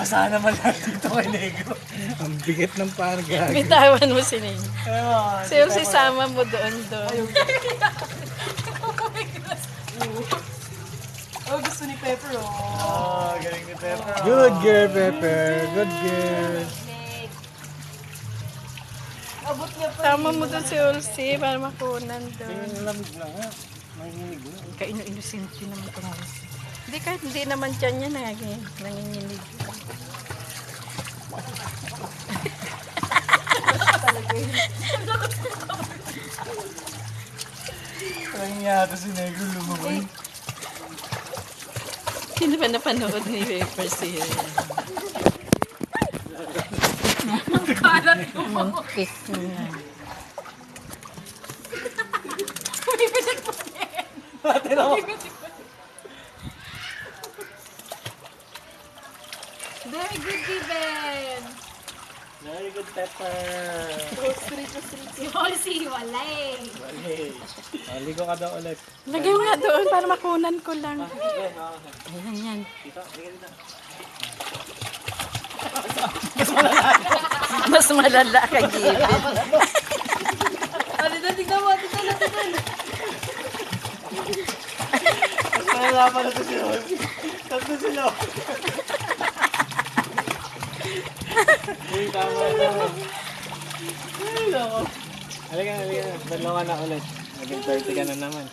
sana malaki dito kay Negro. Ang bigat ng parga. Bitawan mo si Ning. Ayun. Sir, sisama mo doon. Oh, gusto ni Pepper, oh. Oh, galing ni Pepper. Good girl, Pepper. Good girl. Abot niya pa. Tama mo doon si Ulsi para makunan doon. Lamig lang ha. Nanginig na. Kaino-inosente naman ito. Hindi, kahit hindi naman dyan niya nanginginig. Parang yata si Negro lumabay. Hindi ba napanood ni Pepper siya? Monkey. Ate na ako. Very good, Given. Very good, Pepper. Si Holsey, wala eh. Hey. Ligo ka daw ulit. Lagay mo nga doon para makunan ko lang. Ayan, yan. Mas malala ka, Given. Ano na, tignan mo, tignan mo, tignan mo. Wala pa na ito si Rolly. Tatlo sila. Uy, tama na. Ay, nako. Halika na. Dalawa na ulit. Naging 30 ka na naman.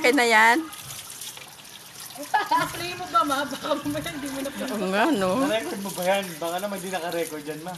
Okay na yan? Na-play mo ba, ma? Baka mamaya hindi mo na-play. Oo nga, no? Na-record mo ba yan? Baka naman di naka-record yan, ma.